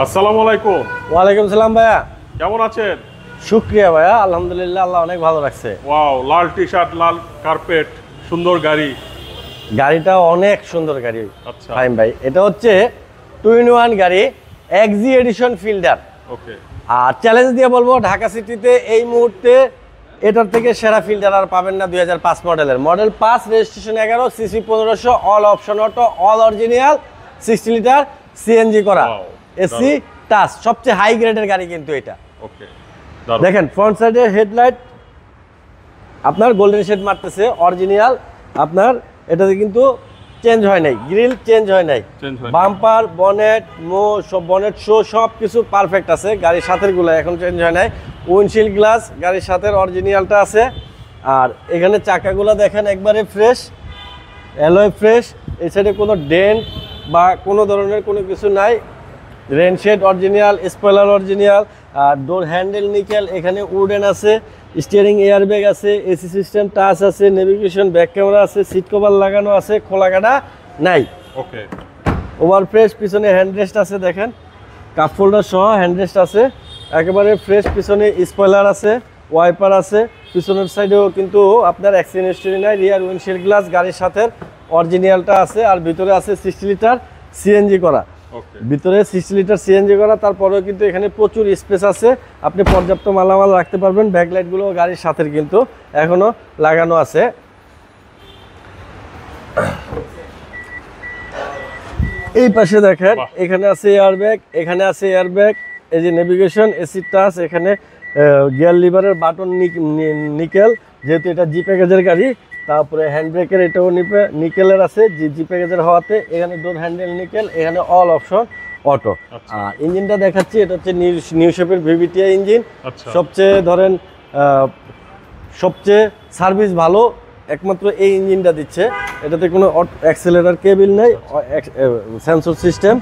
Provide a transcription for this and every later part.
আসসালামু আলাইকুম। ওয়ালাইকুম সালাম ভাইয়া, কেমন আছেন? শুক্রিয়া ভাইয়া, আলহামদুলিল্লাহ, আল্লাহ অনেক ভালো রাখছে। ওয়াও, লাল টি শার্ট, লাল কার্পেট, সুন্দর গাড়ি। গাড়িটা অনেক সুন্দর গাড়ি। আচ্ছা ফাহিম ভাই, এটা হচ্ছে 2-in-1 গাড়ি, এক্সি এডিশন ফিল্ডার। ওকে। আর চ্যালেঞ্জ দিয়ে বলবো, ঢাকা সিটিতে এই মুহূর্তে এটার থেকে সেরা ফিল্ডার আর পাবেন না। 2005 মডেলের, model 5, registration 11, CC 1500, all option auto, all original, 60 litre CNG করা, এসি টাচ, সবচেয়ে হাই গ্রেডের গাড়ি কিন্তু এটা। ওকে, দেখেন ফ্রন্ট সাইডের হেডলাইট আপনার গোল্ডেন শেড মারতেছে, অরিজিনাল। আপনার এটাতে কিন্তু চেঞ্জ হয় নাই, গ্রিল চেঞ্জ হয় নাই, বাম্পার, বনেট, সব বনেট শো সব কিছু পারফেক্ট আছে। গাড়ির সাথের গুলো এখন চেঞ্জ হয় নাই। উইন্ডশিল্ড গ্লাস গাড়ির সাথে অরিজিনালটা আছে। আর এখানে চাকাগুলো দেখেন একবারে ফ্রেশ, অ্যালয় ফ্রেশ। এই সাইডে কোনো ডেন্ট বা কোনো ধরনের কোনো কিছু নাই। রেনশেড অরিজিনাল, স্পয়লার অরিজিনাল, আর ডোর হ্যান্ডেল নিকেল। এখানে উডেন আছে, স্টিয়ারিং এয়ারব্যাগ আছে, এসি সিস্টেম টাচ আছে, নেভিগেশন, ব্যাক ক্যামেরা আছে, সিট কভার লাগানো আছে, খোলা কাটা নাই। ওকে, ওভার ফ্রেশ। পিছনে হ্যান্ডরেস্ট আছে, দেখেন কাপ হোল্ডার সহ হ্যান্ডরেস্ট আছে, একেবারে ফ্রেশ। পিছনে স্পয়লার আছে, ওয়াইপার আছে। পিছনের সাইডেও কিন্তু আপনার অ্যাক্সিডেন্ট হিস্টরি নাই। রিয়ার উইন্ডশিল্ড গ্লাস গাড়ির সাথে অরিজিনালটা আছে। আর ভিতরে আছে 60 লিটার সিএনজি করা, ভিতরে 60 লিটার সিএনজি করা। তারপরেও কিন্তু এখানে প্রচুর স্পেস আছে, আপনি পর্যাপ্ত মালামাল রাখতে পারবেন। ব্যাকলাইটগুলো গাড়ির সাথে কিন্তু এখনো লাগানো আছে। এই পাশে দেখেন, এখানে আছে এয়ারব্যাগ, এখানে আছে এয়ারব্যাগ, এই যে নেভিগেশন, এসি টাচ, এখানে গিয়ার লিভারের বাটন নিকেল, যেহেতু এটা জি প্যাকেজের গাড়ি। তারপরে হ্যান্ড ব্রেকের এটাও নিকেলের আছে, জি প্যাকেজের হওয়াতে। এখানে ডোর হ্যান্ডেল নিকেল, এখানে অল অপশন অটো। আর ইঞ্জিনটা দেখাচ্ছি, এটা হচ্ছে নিউ শেপের ভিভিটিআই ইঞ্জিন। সবচেয়ে ধরেন সবচেয়ে সার্ভিস ভালো একমাত্র এই ইঞ্জিনটা দিচ্ছে। এটাতে কোনো অ্যাক্সেলেরার কেবিল নেই, সেন্সর সিস্টেম।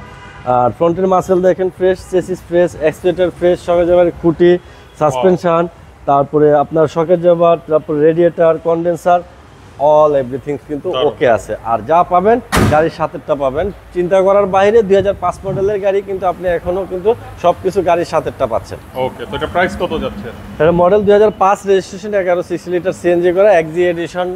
আর ফ্রন্টের মাসেল দেখেন fresh, chassis fresh, accelerator fresh, socket জাবার খুঁটি, সাসপেনশন, তারপরে আপনার সকেট জাবার, তারপর রেডিয়েটার, কন্ডেন্সার, অল এভরিথিং কিন্তু ওকে আছে। আর যা পাবেন গাড়ির সাথেরটা পাবেন, চিন্তা করার বাইরে। 2005 মডেলের গাড়ি, কিন্তু আপনি এখনো কিন্তু সবকিছু গাড়ির সাথেরটা পাচ্ছেন। ওকে, তো এটা প্রাইস কত যাচ্ছে? এটা মডেল 2005, রেজিস্ট্রেশন 11, 60 লিটার সিএনজি করা, এক্সি এডিশন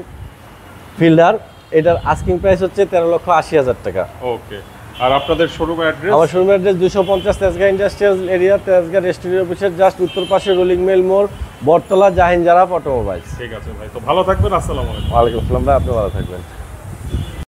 ফিল্ডার। এটার আস্কিং প্রাইস হচ্ছে 13,80,000 টাকা। ওকে, আর আপনাদের শোরুম অ্যাড্রেস? আমার showroom address 250 Tejgaon industrial area, Tejgaon restaurant অফিসের জাস্ট উত্তর পাশে রোলিং মিল মোড়, বটতলা, জাহিন জারাফ অটোমোবাইলস। ঠিক আছে ভাই, তো ভালো থাকবেন। আসসালামু আলাইকুম। ওয়ালাইকুম আসসালাম ভাই, আপনি ভালো থাকবেন।